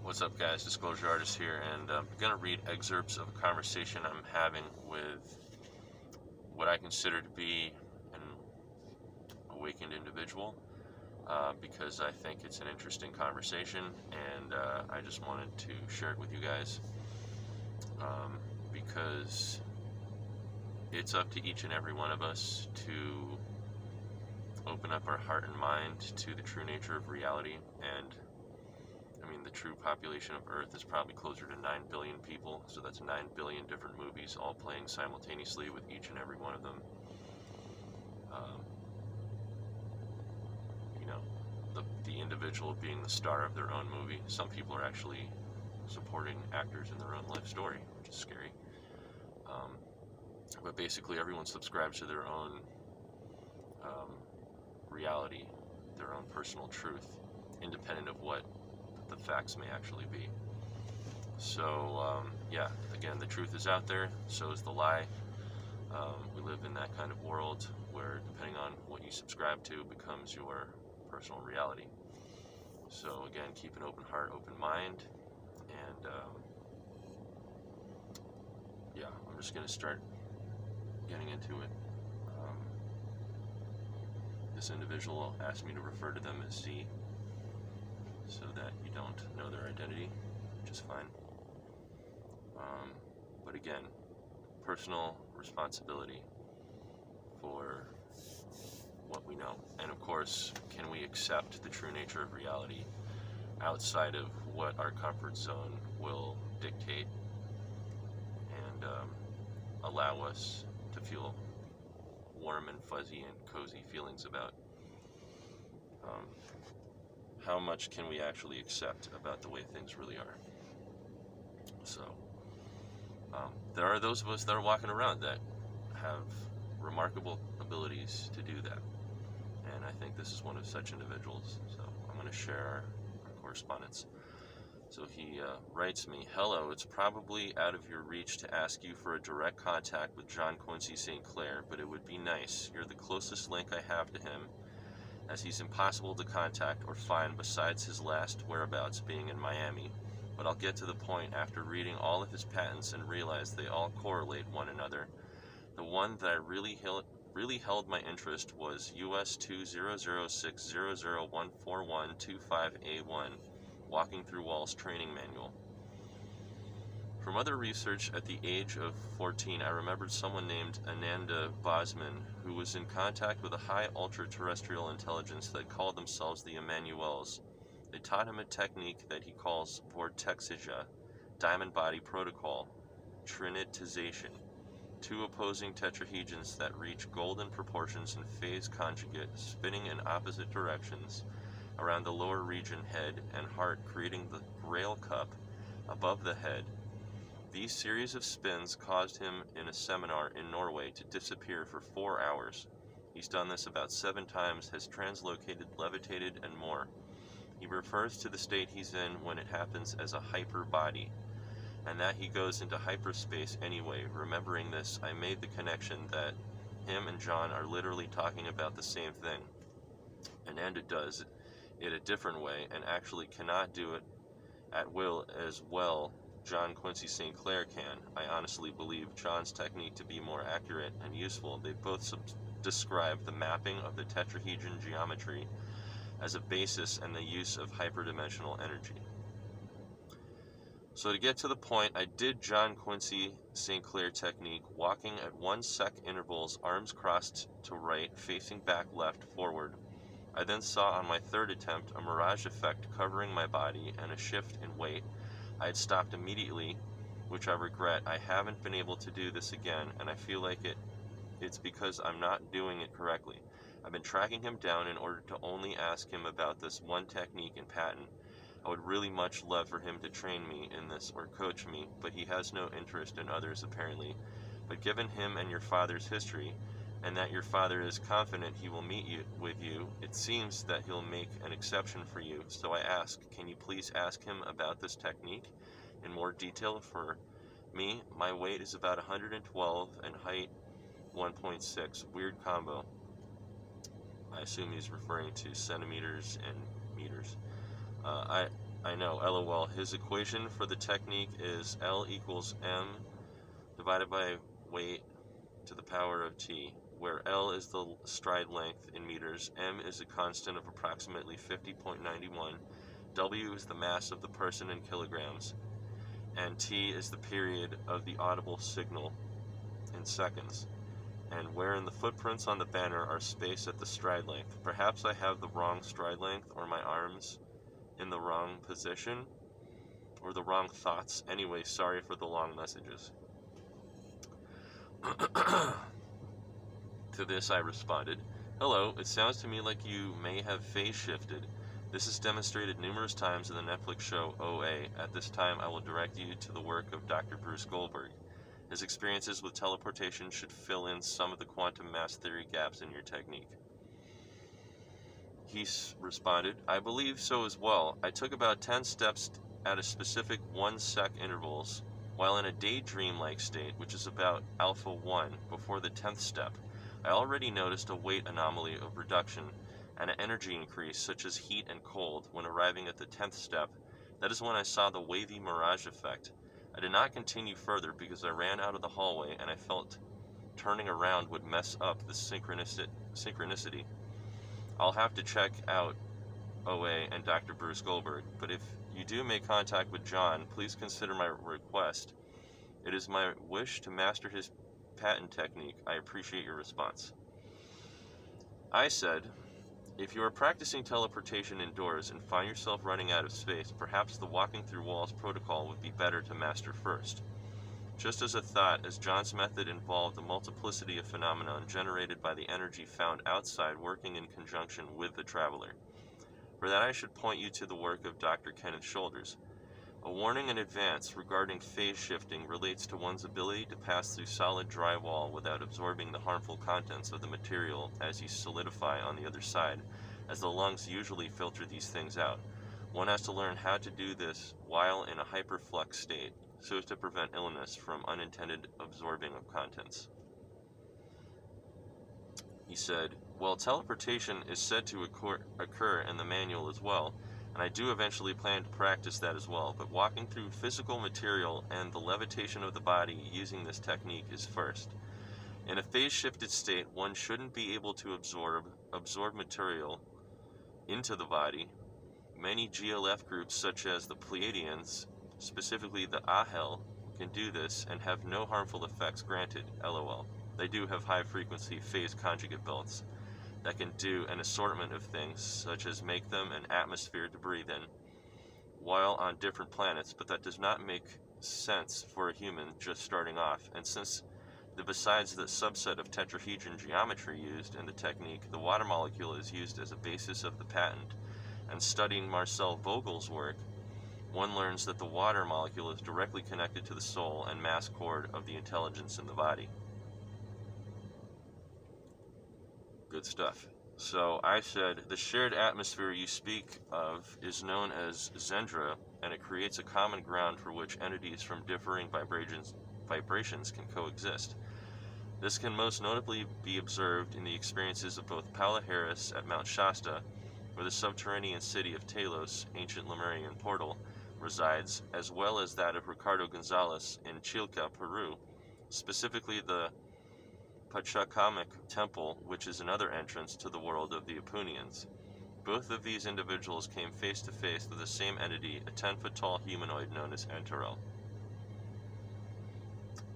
What's up, guys? Disclosure Artist here, and I'm going to read excerpts of a conversation I'm having with what I consider to be an awakened individual, because I think it's an interesting conversation, and I just wanted to share it with you guys, because it's up to each and every one of us to open up our heart and mind to the true nature of reality. And the true population of Earth is probably closer to 9 billion people, so that's 9 billion different movies all playing simultaneously with each and every one of them. The individual being the star of their own movie. Some people are actually supporting actors in their own life story, which is scary. But basically, everyone subscribes to their own reality, their own personal truth, independent of what the facts may actually be. So, again, the truth is out there, so is the lie. We live in that kind of world where, depending on what you subscribe to, becomes your personal reality. So, again, keep an open heart, open mind, and I'm just going to start getting into it. This individual asked me to refer to them as Z, so that you don't know their identity, which is fine. But again, personal responsibility for what we know. And of course, can we accept the true nature of reality outside of what our comfort zone will dictate, and allow us to feel warm and fuzzy and cozy feelings about? How much can we actually accept about the way things really are? So, there are those of us that are walking around that have remarkable abilities to do that. And I think this is one of such individuals. So I'm going to share our correspondence. So he writes me, "Hello, it's probably out of your reach to ask you for a direct contact with John Quincy St. Clair, but it would be nice. You're the closest link I have to him, as he's impossible to contact or find besides his last whereabouts being in Miami. But I'll get to the point after reading all of his patents and realize they all correlate one another. The one that I really held my interest was US 20060014125A1, Walking Through Walls Training Manual. From other research at the age of 14, I remembered someone named Ananda Bosman who was in contact with a high ultra-terrestrial intelligence that called themselves the Emmanuels. They taught him a technique that he calls vortexija, diamond body protocol, trinitization, two opposing tetrahedrons that reach golden proportions in phase conjugate, spinning in opposite directions around the lower region head and heart, creating the Grail cup above the head. These series of spins caused him in a seminar in Norway to disappear for 4 hours. He's done this about 7 times, has translocated, levitated, and more. He refers to the state he's in when it happens as a hyper body, and that he goes into hyperspace anyway. Remembering this, I made the connection that him and John are literally talking about the same thing. Ananda does it a different way and actually cannot do it at will as well John Quincy St. Clair can. I honestly believe John's technique to be more accurate and useful. They both describe the mapping of the tetrahedron geometry as a basis and the use of hyperdimensional energy. So to get to the point, I did John Quincy St. Clair technique, walking at 1 sec intervals, arms crossed to right, facing back left, forward. I then saw on my 3rd attempt a mirage effect covering my body and a shift in weight. I had stopped immediately, which I regret. I haven't been able to do this again, and I feel like it's because I'm not doing it correctly. I've been tracking him down in order to only ask him about this one technique and patent. I would really much love for him to train me in this or coach me, but he has no interest in others apparently. But given him and your father's history, and that your father is confident he will meet with you, it seems that he'll make an exception for you. So I ask, can you please ask him about this technique in more detail for me? My weight is about 112 and height 1.6. Weird combo. I assume he's referring to centimeters and meters. I know, LOL. His equation for the technique is L equals M divided by weight to the power of T, where L is the stride length in meters, M is a constant of approximately 50.91, W is the mass of the person in kilograms, and T is the period of the audible signal in seconds, and wherein the footprints on the banner are spaced at the stride length. Perhaps I have the wrong stride length, or my arms in the wrong position, or the wrong thoughts. Anyway, sorry for the long messages. To this I responded, "Hello, it sounds to me like you may have phase shifted. This is demonstrated numerous times in the Netflix show OA. At this time, I will direct you to the work of Dr. Bruce Goldberg. His experiences with teleportation should fill in some of the quantum mass theory gaps in your technique." He responded, "I believe so as well. I took about 10 steps at a specific 1 sec intervals while in a daydream-like state, which is about alpha 1, before the 10th step. I already noticed a weight anomaly of reduction and an energy increase such as heat and cold when arriving at the 10th step. That is when I saw the wavy mirage effect. I did not continue further because I ran out of the hallway and I felt turning around would mess up the synchronicity. I'll have to check out OA and Dr. Bruce Goldberg, but if you do make contact with John, please consider my request. It is my wish to master his patent technique. I appreciate your response." I said, "If you are practicing teleportation indoors and find yourself running out of space, perhaps the walking through walls protocol would be better to master first. Just as a thought, as John's method involved a multiplicity of phenomena generated by the energy found outside working in conjunction with the traveler. For that I should point you to the work of Dr. Kenneth Shoulders. A warning in advance regarding phase shifting relates to one's ability to pass through solid drywall without absorbing the harmful contents of the material as you solidify on the other side, as the lungs usually filter these things out. One has to learn how to do this while in a hyperflux state, so as to prevent illness from unintended absorbing of contents." He said, "Well, teleportation is said to occur in the manual as well, and I do eventually plan to practice that as well, but walking through physical material and the levitation of the body using this technique is first. In a phase-shifted state, one shouldn't be able to absorb material into the body. Many GLF groups, such as the Pleiadians, specifically the Ahel, can do this and have no harmful effects granted, LOL. They do have high-frequency phase conjugate belts that can do an assortment of things, such as make them an atmosphere to breathe in while on different planets, but that does not make sense for a human just starting off. And since besides the subset of tetrahedron geometry used in the technique, the water molecule is used as a basis of the patent, and studying Marcel Vogel's work, one learns that the water molecule is directly connected to the soul and mass cord of the intelligence in the body." Good stuff. So I said, "The shared atmosphere you speak of is known as Zendra, and it creates a common ground for which entities from differing vibrations can coexist. This can most notably be observed in the experiences of both Paula Harris at Mount Shasta, where the subterranean city of Talos, ancient Lemurian portal, resides, as well as that of Ricardo Gonzalez in Chilca, Peru, specifically the Pachacamac Temple, which is another entrance to the world of the Apunians. Both of these individuals came face to face with the same entity, a 10-foot-tall humanoid known as Enterel."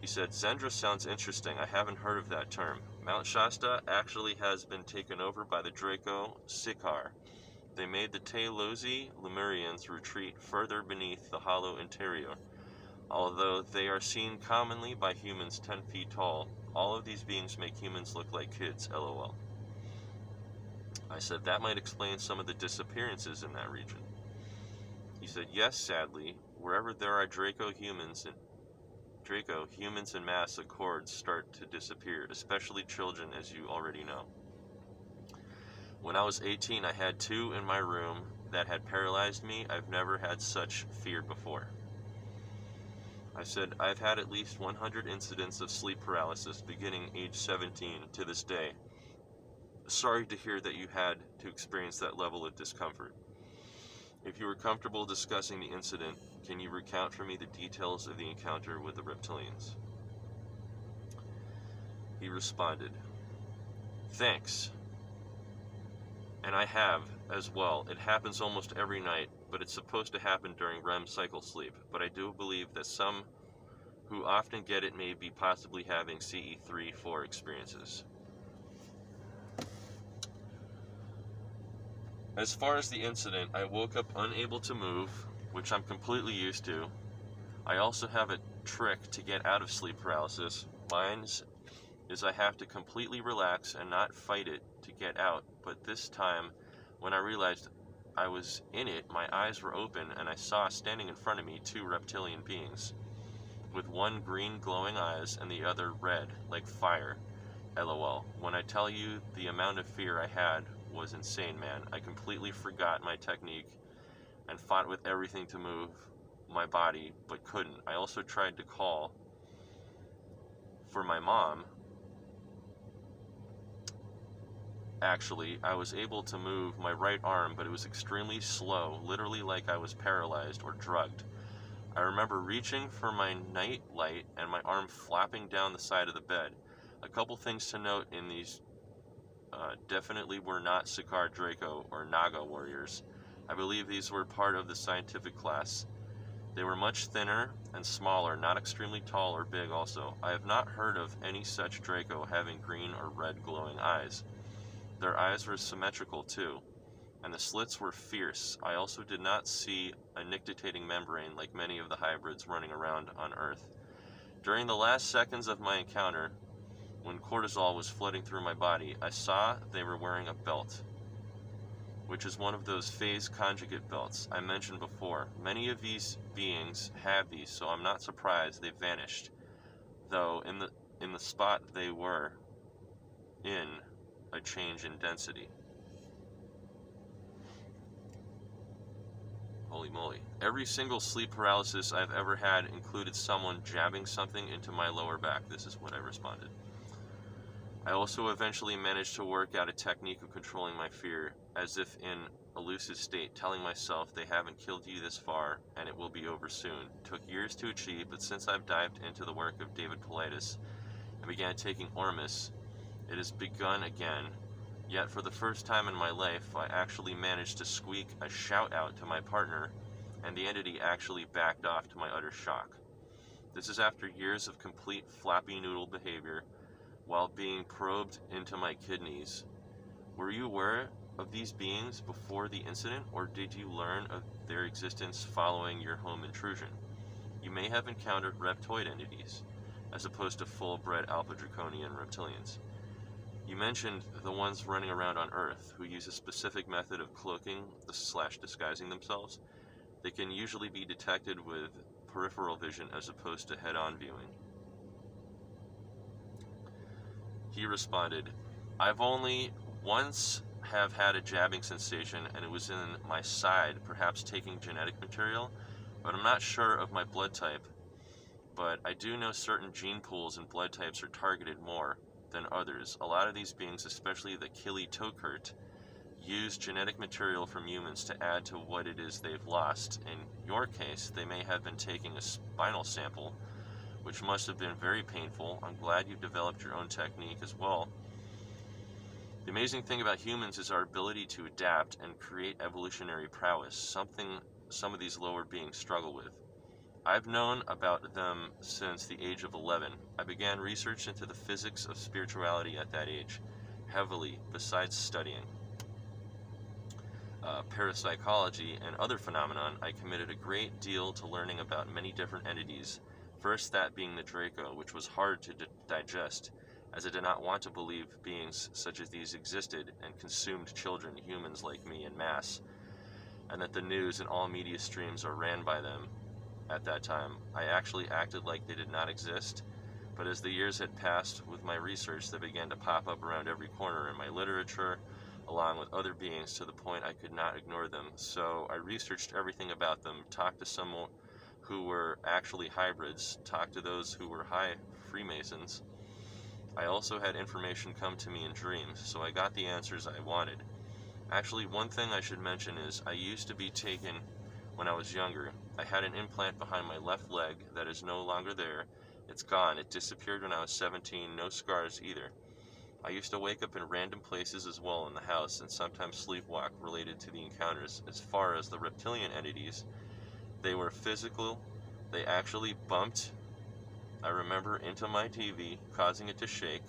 He said, "Zendra sounds interesting. I haven't heard of that term. Mount Shasta actually has been taken over by the Draco Sikar. They made the Talosi Lemurians retreat further beneath the hollow interior. Although they are seen commonly by humans 10 feet tall, all of these beings make humans look like kids, LOL." I said, "That might explain some of the disappearances in that region." He said, "Yes, sadly, wherever there are Draco, humans and mass accords start to disappear, especially children, as you already know. When I was 18, I had 2 in my room that had paralyzed me. I've never had such fear before." I said, "I've had at least 100 incidents of sleep paralysis beginning age 17 to this day. Sorry to hear that you had to experience that level of discomfort." If you are comfortable discussing the incident, can you recount for me the details of the encounter with the reptilians? He responded, "Thanks. And I have, as well. It happens almost every night, but it's supposed to happen during REM cycle sleep. But I do believe that some who often get it may be possibly having CE3-4 experiences." As far as the incident, I woke up unable to move, which I'm completely used to. I also have a trick to get out of sleep paralysis. Mine's is I have to completely relax and not fight it to get out. But this time, when I realized I was in it, my eyes were open and I saw standing in front of me 2 reptilian beings, with one green glowing eyes and the other red, like fire. LOL. When I tell you the amount of fear I had was insane, man. I completely forgot my technique and fought with everything to move my body, but couldn't. I also tried to call for my mom. Actually, I was able to move my right arm, but it was extremely slow, literally like I was paralyzed or drugged. I remember reaching for my night light and my arm flapping down the side of the bed. A couple things to note in these definitely were not Sakaar Draco or Naga warriors. I believe these were part of the scientific class. They were much thinner and smaller, not extremely tall or big also. I have not heard of any such Draco having green or red glowing eyes. Their eyes were symmetrical too, and the slits were fierce. I also did not see a nictitating membrane like many of the hybrids running around on Earth. During the last seconds of my encounter, when cortisol was flooding through my body, I saw they were wearing a belt, which is one of those phase conjugate belts I mentioned before. Many of these beings have these, so I'm not surprised they vanished, though in the spot they were in, a change in density. Holy moly. Every single sleep paralysis I've ever had included someone jabbing something into my lower back. This is what I responded. I also eventually managed to work out a technique of controlling my fear, as if in a lucid state, telling myself they haven't killed you this far and it will be over soon. It took years to achieve, but since I've dived into the work of David Paulides and began taking Ormus, it has begun again. Yet for the first time in my life, I actually managed to squeak a shout out to my partner, and the entity actually backed off to my utter shock. This is after years of complete flappy noodle behavior while being probed into my kidneys. Were you aware of these beings before the incident, or did you learn of their existence following your home intrusion? You may have encountered reptoid entities, as opposed to full-bred Alpha Draconian reptilians. You mentioned the ones running around on Earth, who use a specific method of cloaking / disguising themselves. They can usually be detected with peripheral vision as opposed to head-on viewing. He responded, "I've only once have had a jabbing sensation, and it was in my side, perhaps taking genetic material, but I'm not sure of my blood type. But I do know certain gene pools and blood types are targeted more than others. A lot of these beings, especially the Kili-Tokurt, use genetic material from humans to add to what it is they've lost. In your case, they may have been taking a spinal sample, which must have been very painful. I'm glad you've developed your own technique as well. The amazing thing about humans is our ability to adapt and create evolutionary prowess, something some of these lower beings struggle with. I've known about them since the age of 11. I began research into the physics of spirituality at that age, heavily, besides studying parapsychology and other phenomenon. I committed a great deal to learning about many different entities, first that being the Draco, which was hard to digest, as I did not want to believe beings such as these existed and consumed children, humans like me, en masse, and that the news and all media streams are ran by them. At that time, I actually acted like they did not exist, but as the years had passed with my research, they began to pop up around every corner in my literature, along with other beings, to the point I could not ignore them. So I researched everything about them, talked to some who were actually hybrids, talked to those who were high Freemasons. I also had information come to me in dreams, so I got the answers I wanted. Actually, one thing I should mention is I used to be taken when I was younger. I had an implant behind my left leg that is no longer there. It's gone. It disappeared when I was 17. No scars either. I used to wake up in random places as well in the house and sometimes sleepwalk related to the encounters. As far as the reptilian entities, they were physical. They actually bumped, I remember, into my TV, causing it to shake,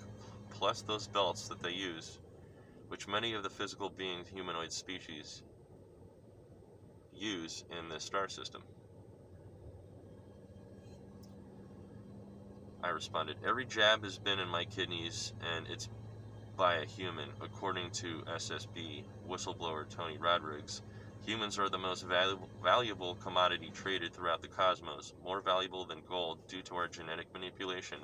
plus those belts that they use, which many of the physical beings humanoid species use in the star system. I responded, every jab has been in my kidneys, and it's by a human. According to SSB whistleblower Tony Rodriguez, humans are the most valuable commodity traded throughout the cosmos. More valuable than gold due to our genetic manipulation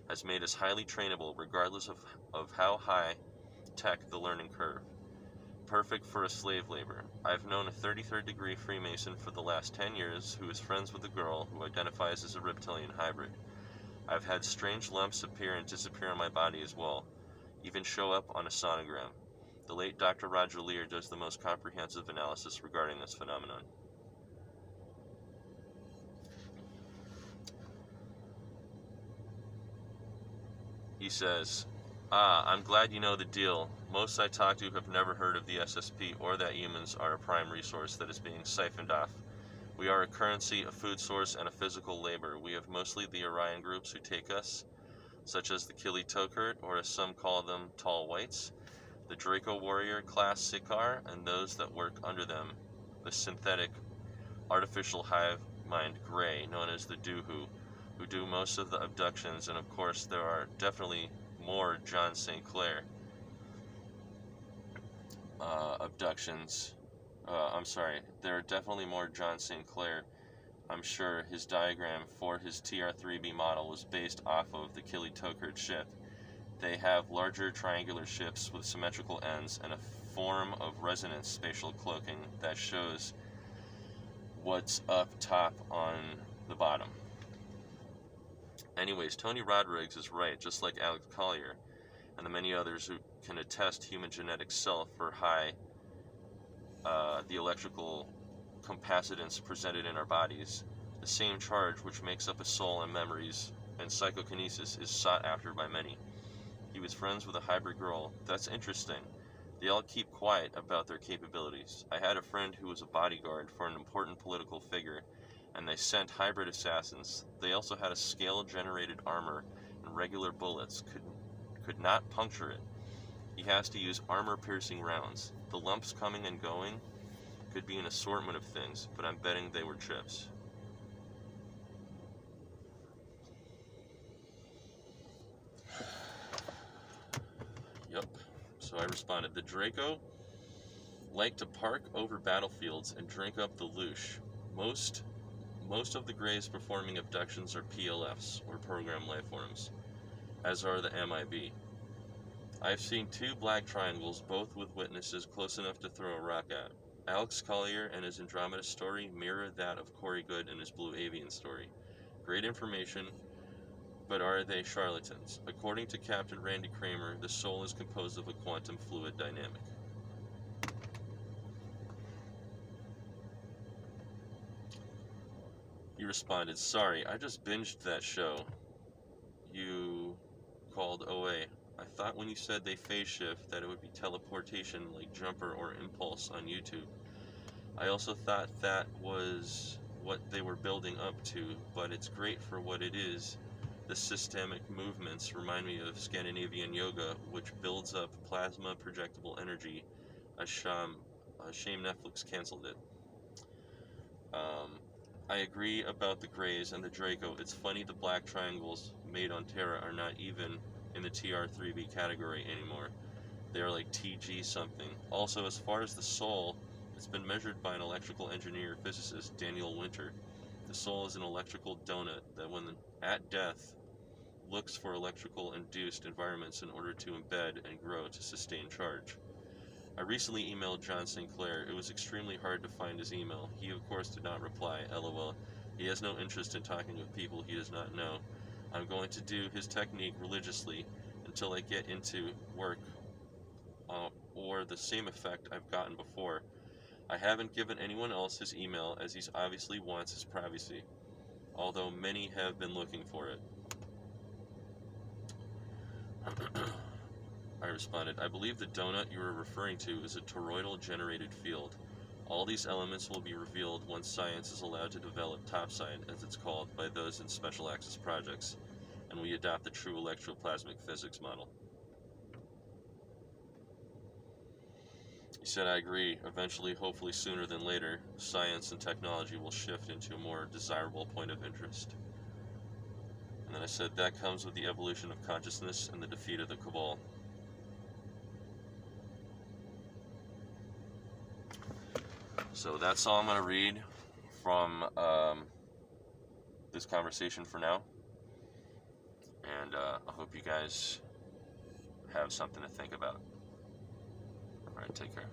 has made us highly trainable regardless of how high tech the learning curve. Perfect for a slave labor. I've known a 33rd degree Freemason for the last 10 years who is friends with a girl who identifies as a reptilian hybrid. I've had strange lumps appear and disappear on my body as well, even show up on a sonogram. The late Dr. Roger Leir does the most comprehensive analysis regarding this phenomenon. He says, I'm glad you know the deal. Most I talk to have never heard of the SSP or that humans are a prime resource that is being siphoned off. We are a currency, a food source, and a physical labor. We have mostly the Orion groups who take us, such as the Kili Tokert, or as some call them, Tall Whites, the Draco Warrior class Sikaar, and those that work under them, the synthetic, artificial hive mind Grey, known as the Dooku, who do most of the abductions, and of course there are definitely more John St. Clair abductions. There are definitely more John St. Clair. I'm sure his diagram for his TR-3B model was based off of the Kili Tokert ship. They have larger triangular ships with symmetrical ends and a form of resonance spatial cloaking that shows what's up top on the bottom. Anyways, Tony Rodriguez is right, just like Alex Collier and the many others who can attest human genetic self for high the electrical capacitance presented in our bodies. The same charge which makes up a soul and memories and psychokinesis is sought after by many. He was friends with a hybrid girl. That's interesting. They all keep quiet about their capabilities. I had a friend who was a bodyguard for an important political figure, and they sent hybrid assassins. They also had a scale-generated armor, and regular bullets could not puncture it. He has to use armor-piercing rounds. The lumps coming and going could be an assortment of things, but I'm betting they were chips. Yep. So I responded, the Draco like to park over battlefields and drink up the loosh. Most of the Greys performing abductions are PLFs, or program lifeforms, as are the MIB. I've seen 2 black triangles, both with witnesses close enough to throw a rock at. Alex Collier and his Andromeda story mirror that of Corey Good and his Blue Avian story. Great information, but are they charlatans? According to Captain Randy Kramer, the soul is composed of a quantum fluid dynamic. He responded, sorry, I just binged that show you called OA. I thought when you said they phase shift that it would be teleportation like Jumper or Impulse on YouTube. I also thought that was what they were building up to, but it's great for what it is. The systemic movements remind me of Scandinavian yoga, which builds up plasma projectable energy. A shame Netflix canceled it. I agree about the Greys and the Draco. It's funny the black triangles made on Terra are not even in the TR-3B category anymore. They are like TG something. Also, as far as the soul, it's been measured by an electrical engineer physicist, Daniel Winter. The soul is an electrical donut that, when at death, looks for electrical induced environments in order to embed and grow to sustain charge. I recently emailed John St. Clair. It was extremely hard to find his email. He of course did not reply, lol. He has no interest in talking with people he does not know. I'm going to do his technique religiously until I get into work or the same effect I've gotten before. I haven't given anyone else his email as he obviously wants his privacy, although many have been looking for it. I responded, I believe the donut you are referring to is a toroidal generated field. All these elements will be revealed once science is allowed to develop topside, as it's called, by those in special access projects, and we adopt the true electroplasmic physics model. He said, I agree. Eventually, hopefully sooner than later, science and technology will shift into a more desirable point of interest. And then I said, that comes with the evolution of consciousness and the defeat of the cabal. So that's all I'm going to read from this conversation for now. And I hope you guys have something to think about. All right, take care.